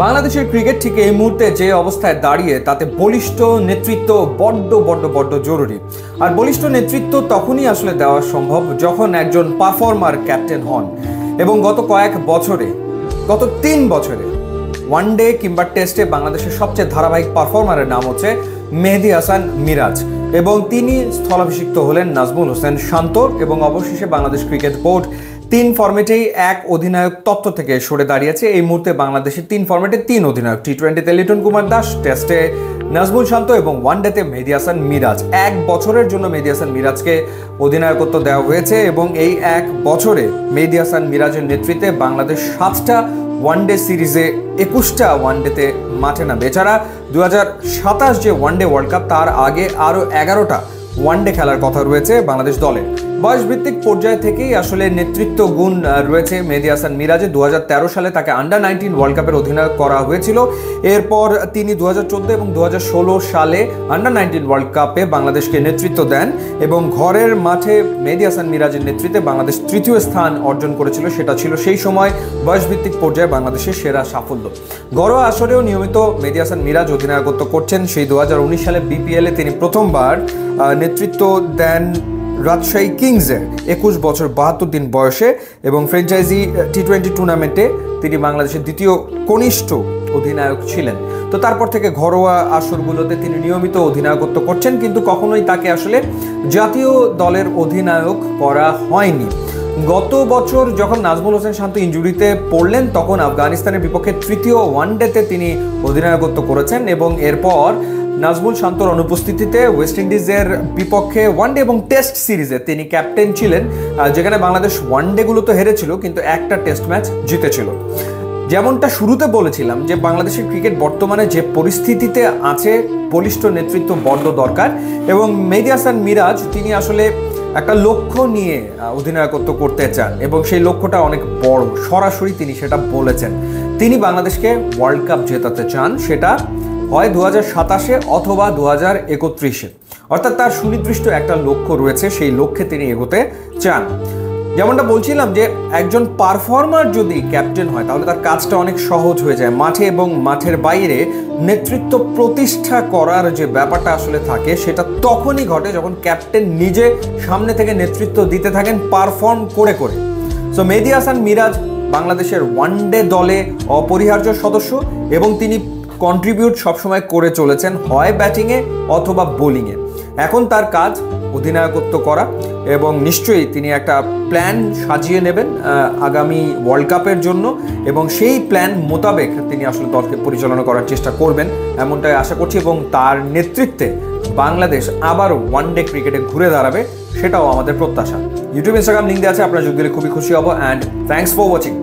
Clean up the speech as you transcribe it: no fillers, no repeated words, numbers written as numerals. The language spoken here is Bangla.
বাংলাদেশের ক্রিকেট ঠিক এই মুহূর্তে যে অবস্থায় দাঁড়িয়ে তাতে বলিষ্ঠ নেতৃত্ব বড্ড বড্ড বড্ড জরুরি। আর বলিষ্ঠ নেতৃত্ব তখনই আসলে দেওয়া সম্ভব যখন একজন পারফর্মার ক্যাপ্টেন হন। এবং গত 3 বছরে ওয়ানডে কিংবা টেস্টে বাংলাদেশের সবচেয়ে ধারাবাহিক পারফর্মারের নাম হচ্ছে মেহেদী হাসান মিরাজ, এবং তিনি স্থলাভিষিক্ত হলেন নাজমুল হোসেন শান্ত। এবং অবশেষে বাংলাদেশ ক্রিকেট বোর্ড 3 ফরম্যাটেই এক অধিনায়ক তত্ত্ব থেকে সরে দাঁড়িয়েছে। এই মুহূর্তে বাংলাদেশের 3 ফরম্যাটে 3 অধিনায়ক, টি-20তে লিটন কুমার দাস, টেস্টে নাজমুল শান্ত এবং ওয়ানডেতে মেহেদী হাসান মিরাজ। 1 বছরের জন্য মেহেদী হাসান মিরাজকে অধিনায়কত্ব দেওয়া হয়েছে এবং এই 1 বছরে মেহেদী হাসান মিরাজের নেতৃত্বে বাংলাদেশ 7টা ওয়ানডে সিরিজে 21টা ওয়ানডেতে মাঠে নামবে। এছাড়া 2027 যে ওয়ানডে ওয়ার্ল্ড কাপ, তার আগে আরও 11টা ওয়ানডে খেলার কথা রয়েছে বাংলাদেশ দলের। বয়সভিত্তিক পর্যায় থেকেই আসলে নেতৃত্ব গুণ রয়েছে মেহেদী হাসান মিরাজে। 2013 সালে তাকে আন্ডার-19 ওয়ার্ল্ড কাপের অধিনায়ক করা হয়েছিল। এরপর তিনি 2014 এবং 2016 সালে আন্ডার-19 ওয়ার্ল্ড কাপে বাংলাদেশকে নেতৃত্ব দেন এবং ঘরের মাঠে মেহেদী হাসান মিরাজের নেতৃত্বে বাংলাদেশ 3য় স্থান অর্জন করেছিল। সেটা ছিল সেই সময় বয়সভিত্তিক পর্যায়ে বাংলাদেশের সেরা সাফল্য। ঘরোয়া আসরেও নিয়মিত মেহেদী হাসান মিরাজ অধিনায়কত্ব করছেন। সেই 2019 সালে বিপিএলে তিনি প্রথমবার নেতৃত্ব দেন রাজশাহী কিংসের 21 বছর 72 দিন বয়সে, এবং ফ্র্যাঞ্চাইজি টি-20 টুর্নামেন্টে তিনি বাংলাদেশের দ্বিতীয় কনিষ্ঠ অধিনায়ক ছিলেন। তো তারপর থেকে ঘরোয়া আসরগুলোতে তিনি নিয়মিত অধিনায়কত্ব করছেন, কিন্তু কখনোই তাকে আসলে জাতীয় দলের অধিনায়ক করা হয়নি। গত বছর যখন নাজমুল হোসেন শান্ত ইনজুরিতে পড়লেন, তখন আফগানিস্তানের বিপক্ষে 3য় ওয়ানডেতে তিনি অধিনায়কত্ব করেছেন এবং এরপর নাজমুল শান্তর অনুপস্থিতিতে ওয়েস্ট ইন্ডিজের বিপক্ষে ওয়ানডে এবং টেস্ট সিরিজে তিনি ক্যাপ্টেন ছিলেন, যেখানে বাংলাদেশ ওয়ানডেগুলো তো হেরেছিল কিন্তু একটা টেস্ট ম্যাচ জিতেছিল। যেমনটা শুরুতে বলেছিলাম যে বাংলাদেশের ক্রিকেট বর্তমানে যে পরিস্থিতিতে আছে, বলিষ্ঠ নেতৃত্ব বড্ড দরকার। এবং মেহেদী হাসান মিরাজ তিনি আসলে একটা লক্ষ্য নিয়ে অধিনায়কত্ব করতে চান এবং সেই লক্ষ্যটা অনেক বড়। সরাসরি তিনি সেটা বলেছেন, তিনি বাংলাদেশকে ওয়ার্ল্ড কাপ জেতাতে চান, সেটা হয় 2027 অথবা 2031। অর্থাৎ তার সুনির্দিষ্ট একটা লক্ষ্য রয়েছে, সেই লক্ষ্যে তিনি এগোতে চান। যেমনটা বলছিলাম যে একজন পারফর্মার যদি ক্যাপ্টেন হয় তাহলে তার কাজটা অনেক সহজ হয়ে যায়। মাঠে এবং মাঠের বাইরে নেতৃত্ব প্রতিষ্ঠা করার যে ব্যাপারটা আসলে থাকে, সেটা তখনই ঘটে যখন ক্যাপ্টেন নিজে সামনে থেকে নেতৃত্ব দিতে থাকেন পারফর্ম করে করে। সো মেহেদী হাসান মিরাজ বাংলাদেশের ওয়ানডে দলে অপরিহার্য সদস্য এবং তিনি কন্ট্রিবিউট সবসময় করে চলেছেন, হয় ব্যাটিংয়ে অথবা বোলিংয়ে। এখন তার কাজ অধিনায়কত্ব করা এবং নিশ্চয়ই তিনি একটা প্ল্যান সাজিয়ে নেবেন আগামী ওয়ার্ল্ড কাপের জন্য, এবং সেই প্ল্যান মোতাবেক তিনি আসলে দলকে পরিচালনা করার চেষ্টা করবেন এমনটাই আশা করছি। এবং তার নেতৃত্বে বাংলাদেশ আবারও ওয়ানডে ক্রিকেটে ঘুরে দাঁড়াবে, সেটাও আমাদের প্রত্যাশা। ইউটিউব, ইনস্টাগ্রাম লিঙ্ক দেওয়া আছে, আপনারা যোগ দিলে খুবই খুশি হব। And thanks for watching.